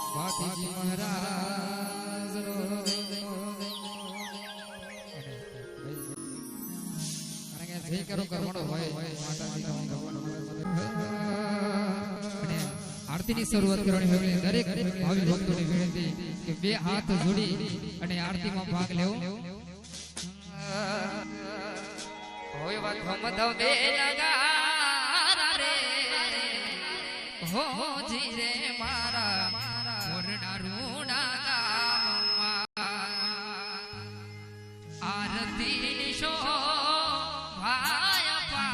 ભાતીજી મહારાજ જે કરો કરવાનો હોય આરતીની શરૂઆત કરવાની હોય દરેક ભાવિ ભક્તોને વિનંતી કે બે હાથ જોડી અને આરતીમાં ભાગ લેવો. હોય વાત ધમ દે લગા રે હો જી રે મારા મોરડા રૂડા ગામમાં આરતી નિશો ભાય પા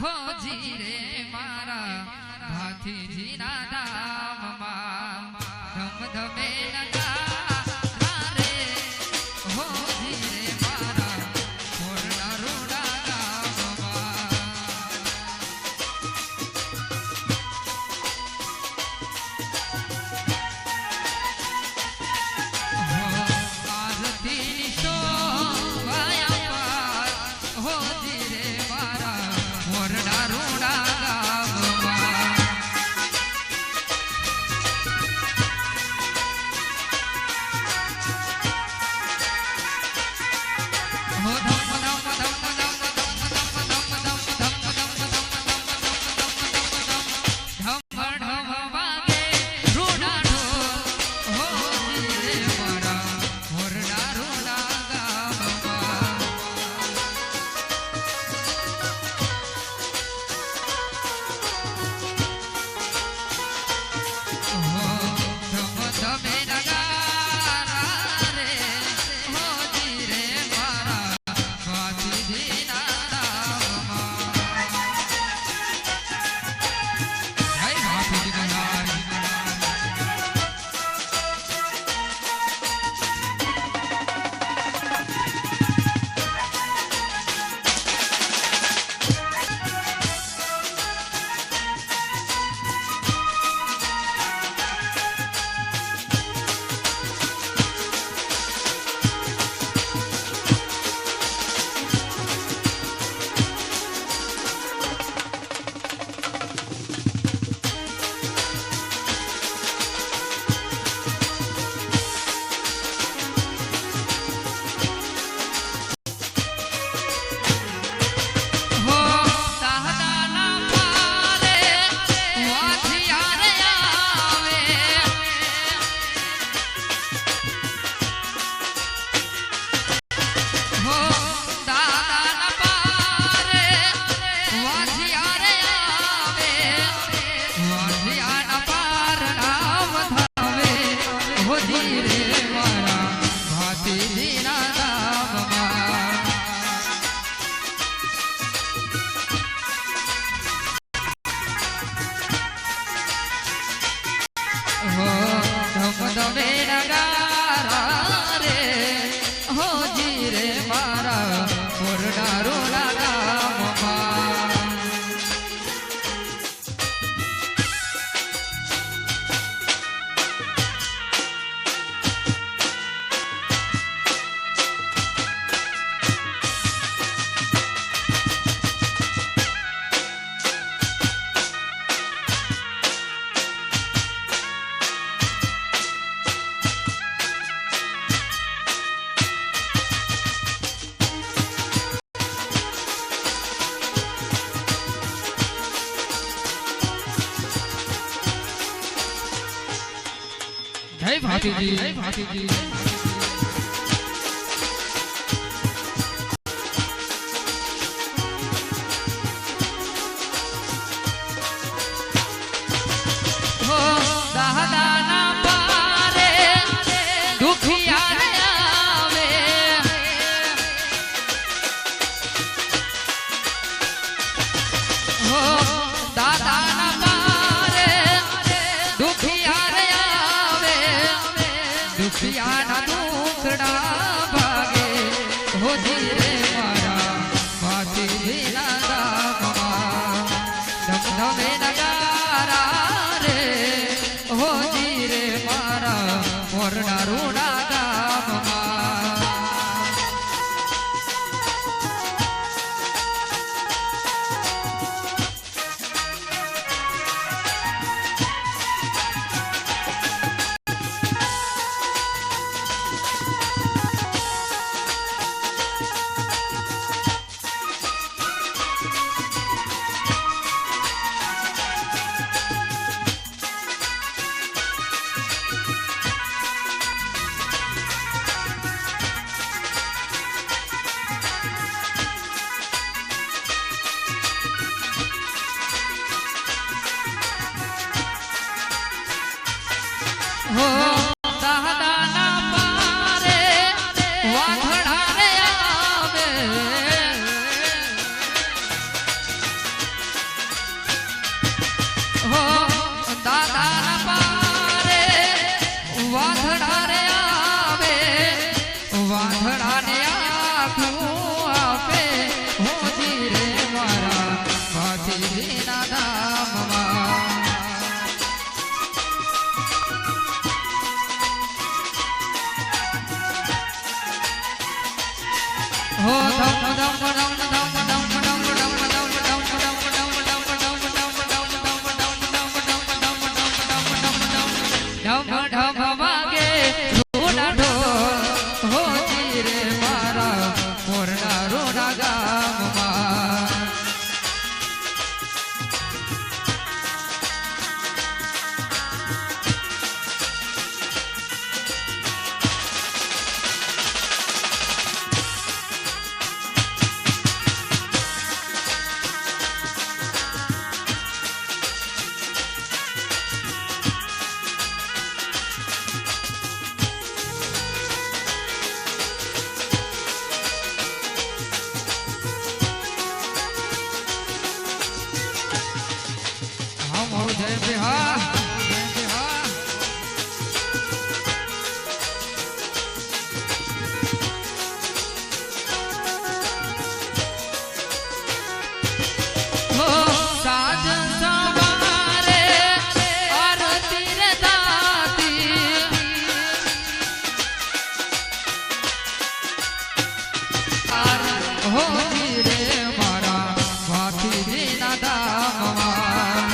હો જી રે મારા ભાતીજી ના ધામમાં ધમ ધમે લગા જય ભાતીજી, જય ભાતીજી. દુખિયાના દુખડા ભાગે હોજી રે મારા ભાતીજીના ધામમાં ધમધમે નગારા રે હોજી રે મારા મોરના રૂડા હો દાદાના પારે વાઘડા રે આવે હો દાદાના પારે વાઘડા રે આવે વાઘડા ને આખું આપે હોજી રે મારા ભાતીજીના ધામમાં હો ધમ ધમ ધમ ધમ ધમ ધમ ઢમ વાગે રોડા ઢોલ હોજી રે મારા મોરના રોડા ગામમાં જય બિહાર જય બિહાર હો સાજ સવારે આરતી રે દાતી હો રે મારા ભાતીજીના ધામમાં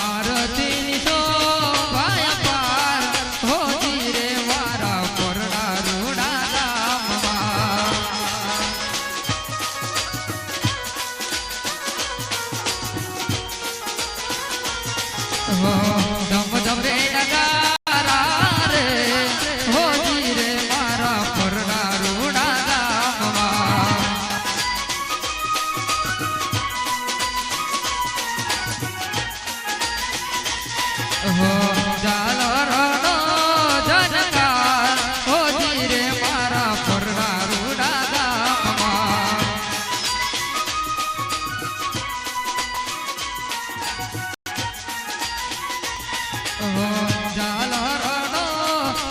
આરતી તો ભાયા પાર હોજી રે મારા પરણા રૂડા ગામમાં ધમ ધમ રે નગારા રે હોજી રે મારા પરણા રૂડા ગામમાં હો ઝાલરનો ઝનકાર હોજી રે મારા પરણા રૂડા ગામમાં હો ઝાલરનો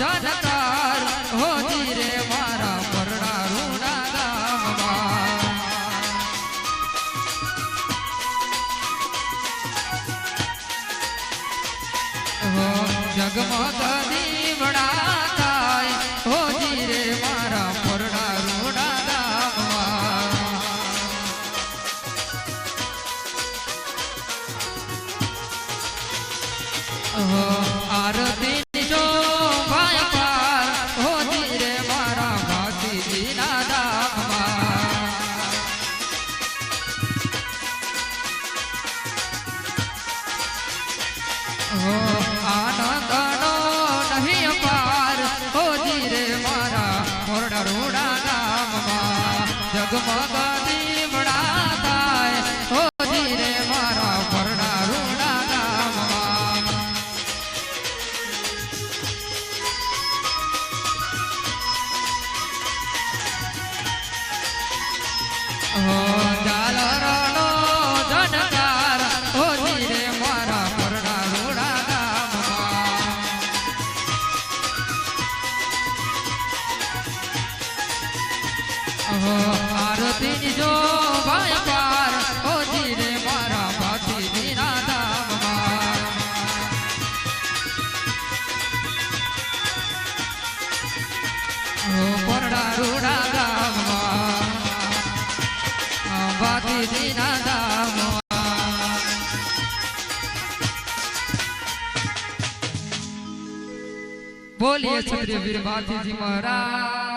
ઝનકાર હોજી રે મારા પરણા રૂડા ગામમાં જગમગ દીવડા થાય હોજી રે મારા પરણા રૂડા ગામમાં આરતી જો ભાય પાર હોજી રે મારા ભાતીજીના ધામમાં આનંદનો નહીં પાર હોજી રે મારા મોરડા રોડા ગામમાં જગમગ દીવડા થાય હોજી રે મારા મોરડા રોડા ગામમાં ઝાલરનો ઝનકાર હોજી રે મારા પરણા રોડા ગામમાં આરતી જો ભાઈ પાર હોજી રે મારા ભાતીજીના ધામમાં પરણા રોડા ગામમાં ભાતીજી ના ધામમાં બોલીએ ક્ષત્રિય વીર ભાતીજી મહારાજ